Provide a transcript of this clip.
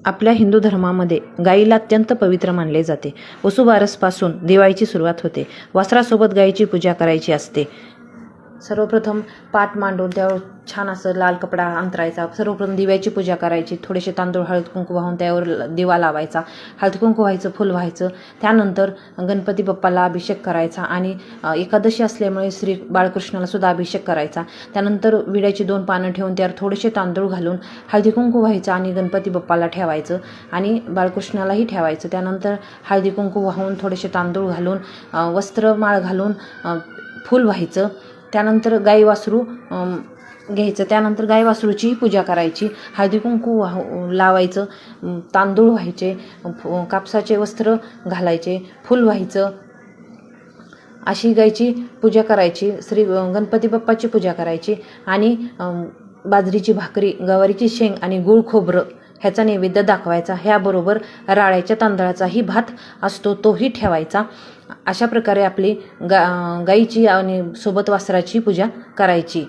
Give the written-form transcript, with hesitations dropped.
आपल्या हिंदू धर्मामध्ये गाईला अत्यंत पवित्र मानले जाते. वसुबारसपासून दिवाळीची सुरुवात होते. वस्त्रासोबत गाईची पूजा करायची असते. सर्वप्रथम पाट मांडून त्यावर छान असं लाल कपडा अंतरायचा. सर्वप्रथम दिव्याची पूजा करायची. थोडेसे तांदूळ हळद कुंकू वाहून त्यावर दिवा लावायचा. हळद कुंकू व्हायचं, फुल व्हायचं. त्यानंतर गणपती बाप्पाला अभिषेक करायचा आणि एकादशी असल्यामुळे श्री बाळकृष्णाला सुद्धा अभिषेक करायचा. त्यानंतर विड्याची 2 पानं ठेवून त्यावर थोडेसे तांदूळ घालून हळदी कुंकू व्हायचं आणि गणपती बाप्पाला ठेवायचं आणि बाळकृष्णालाही ठेवायचं. त्यानंतर हळदी कुंकू वाहून थोडेसे तांदूळ घालून वस्त्रमाळ घालून फुल व्हायचं. त्यानंतर गाई वासरू घ्यायचं. त्यानंतर गाई वासरूची पूजा करायची. हळदी कुंकू लावायचं, तांदूळ व्हायचे, कापसाचे वस्त्र घालायचे, फुल व्हायचं. अशी गायची पूजा करायची. श्री गणपती बाप्पाची पूजा करायची आणि बाजरीची भाकरी, गवारीची शेंग आणि गूळ खोबरं ह्याचा नैवेद्य दाखवायचा. ह्याबरोबर राळ्याच्या तांदळाचाही भात असतो, तोही ठेवायचा. अशा प्रकारे आपली गाईची आणि सोबत वासराची पूजा करायची.